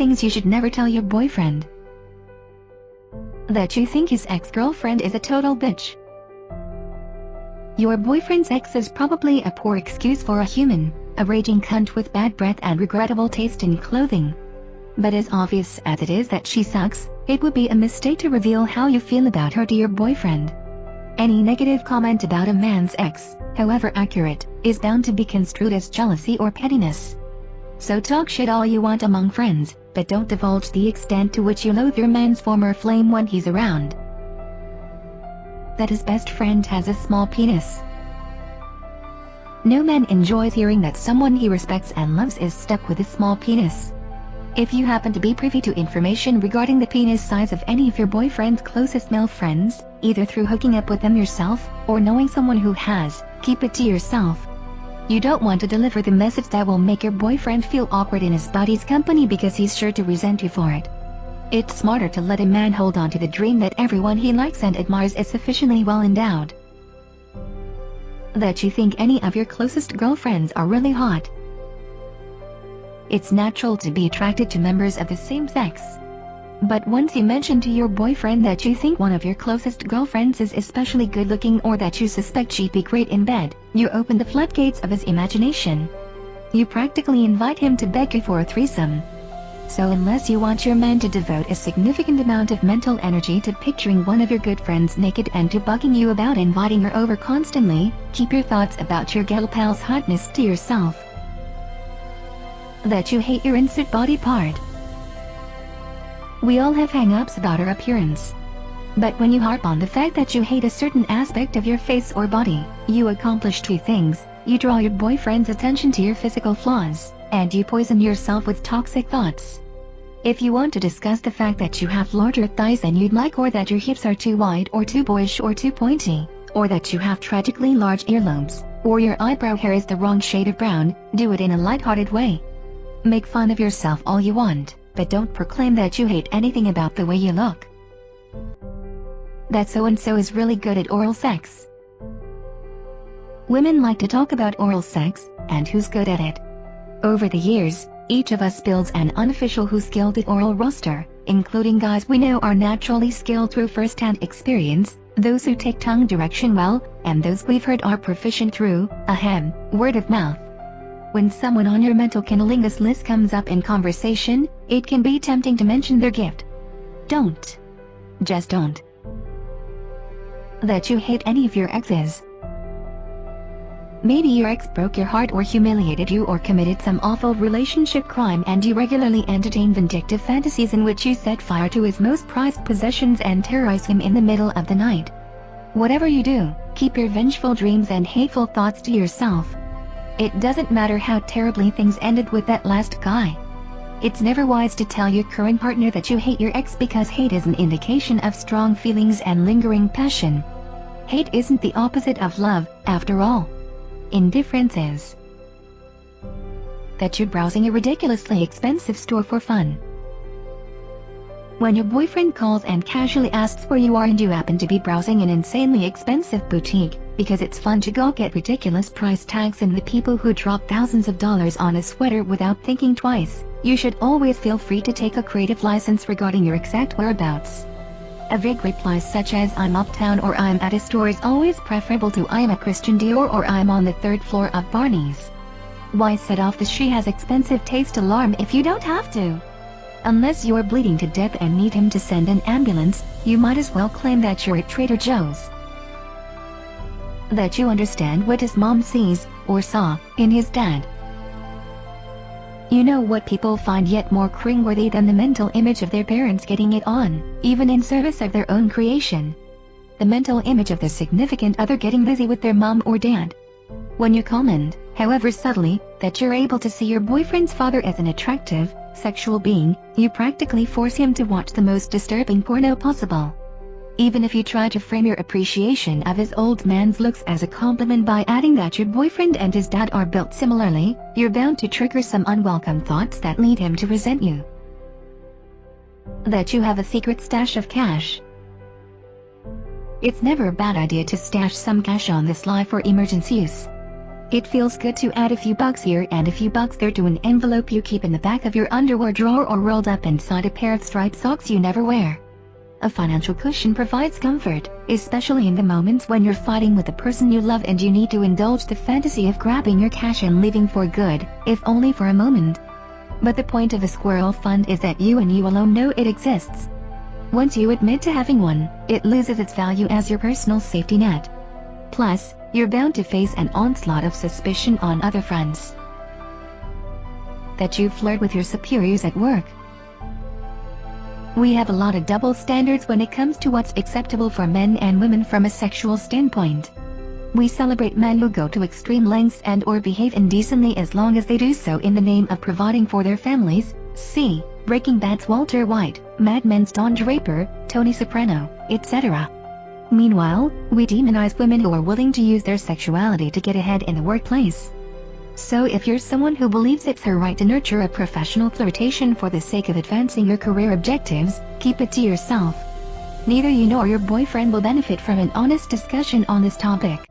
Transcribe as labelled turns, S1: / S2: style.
S1: things you should never tell your boyfriend. That you think his ex-girlfriend is a total bitch. Your boyfriend's ex is probably a poor excuse for a human, a raging cunt with bad breath and regrettable taste in clothing. But as obvious as it is that she sucks, it would be a mistake to reveal how you feel about her to your boyfriend. Any negative comment about a man's ex, however accurate, is bound to be construed as jealousy or pettiness. So talk shit all you want among friends, but don't divulge the extent to which you loathe your man's former flame when he's around. That his best friend has a small penis. No man enjoys hearing that someone he respects and loves is stuck with a small penis. If you happen to be privy to information regarding the penis size of any of your boyfriend's closest male friends, either through hooking up with them yourself, or knowing someone who has, keep it to yourself. You don't want to deliver the message that will make your boyfriend feel awkward in his buddy's company because he's sure to resent you for it. It's smarter to let a man hold on to the dream that everyone he likes and admires is sufficiently well endowed. That you think any of your closest girlfriends are really hot. It's natural to be attracted to members of the same sex. But once you mention to your boyfriend that you think one of your closest girlfriends is especially good looking or that you suspect she'd be great in bed, you open the floodgates of his imagination. You practically invite him to beg you for a threesome. So unless you want your man to devote a significant amount of mental energy to picturing one of your good friends naked and to bugging you about inviting her over constantly, keep your thoughts about your gal pal's hotness to yourself. That you hate your insert body part. We all have hang-ups about our appearance. But when you harp on the fact that you hate a certain aspect of your face or body, you accomplish two things: you draw your boyfriend's attention to your physical flaws, and you poison yourself with toxic thoughts. If you want to discuss the fact that you have larger thighs than you'd like, or that your hips are too wide or too boyish or too pointy, or that you have tragically large earlobes, or your eyebrow hair is the wrong shade of brown, do it in a lighthearted way. Make fun of yourself all you want, but don't proclaim that you hate anything about the way you look. That so-and-so is really good at oral sex. Women like to talk about oral sex, and who's good at it. Over the years, each of us builds an unofficial who's skilled at oral roster, including guys we know are naturally skilled through first-hand experience, those who take tongue direction well, and those we've heard are proficient through, word of mouth. When someone on your mental cunnilingus list comes up in conversation, it can be tempting to mention their gift. Don't. Just don't. That you hate any of your exes. Maybe your ex broke your heart or humiliated you or committed some awful relationship crime, and you regularly entertain vindictive fantasies in which you set fire to his most prized possessions and terrorize him in the middle of the night. Whatever you do, keep your vengeful dreams and hateful thoughts to yourself. It doesn't matter how terribly things ended with that last guy. It's never wise to tell your current partner that you hate your ex, because hate is an indication of strong feelings and lingering passion. Hate isn't the opposite of love, after all. Indifference is. That you're browsing a ridiculously expensive store for fun. When your boyfriend calls and casually asks where you are and you happen to be browsing an insanely expensive boutique, because it's fun to gawk at ridiculous price tags and the people who drop thousands of dollars on a sweater without thinking twice, you should always feel free to take a creative license regarding your exact whereabouts. A vague reply such as "I'm uptown" or "I'm at a store" is always preferable to "I'm at Christian Dior" or "I'm on the 3rd floor of Barney's." Why set off the "she has expensive taste" alarm if you don't have to? Unless you're bleeding to death and need him to send an ambulance, you might as well claim that you're at Trader Joe's. That you understand what his mom sees, or saw, in his dad. You know what people find yet more cringeworthy than the mental image of their parents getting it on, even in service of their own creation? The mental image of the significant other getting busy with their mom or dad. When you comment, however subtly, that you're able to see your boyfriend's father as an attractive, sexual being, you practically force him to watch the most disturbing porno possible. Even if you try to frame your appreciation of his old man's looks as a compliment by adding that your boyfriend and his dad are built similarly, you're bound to trigger some unwelcome thoughts that lead him to resent you. That you have a secret stash of cash. It's never a bad idea to stash some cash on the sly for emergency use. It feels good to add a few bucks here and a few bucks there to an envelope you keep in the back of your underwear drawer or rolled up inside a pair of striped socks you never wear. A financial cushion provides comfort, especially in the moments when you're fighting with the person you love and you need to indulge the fantasy of grabbing your cash and leaving for good, if only for a moment. But the point of a squirrel fund is that you and you alone know it exists. Once you admit to having one, it loses its value as your personal safety net. Plus, you're bound to face an onslaught of suspicion on other fronts. That you flirt with your superiors at work. We have a lot of double standards when it comes to what's acceptable for men and women from a sexual standpoint. We celebrate men who go to extreme lengths and or behave indecently as long as they do so in the name of providing for their families. See Breaking Bad's Walter White, Mad Men's Don Draper, Tony Soprano, etc. Meanwhile, we demonize women who are willing to use their sexuality to get ahead in the workplace. So if you're someone who believes it's her right to nurture a professional flirtation for the sake of advancing your career objectives, keep it to yourself. Neither you nor your boyfriend will benefit from an honest discussion on this topic.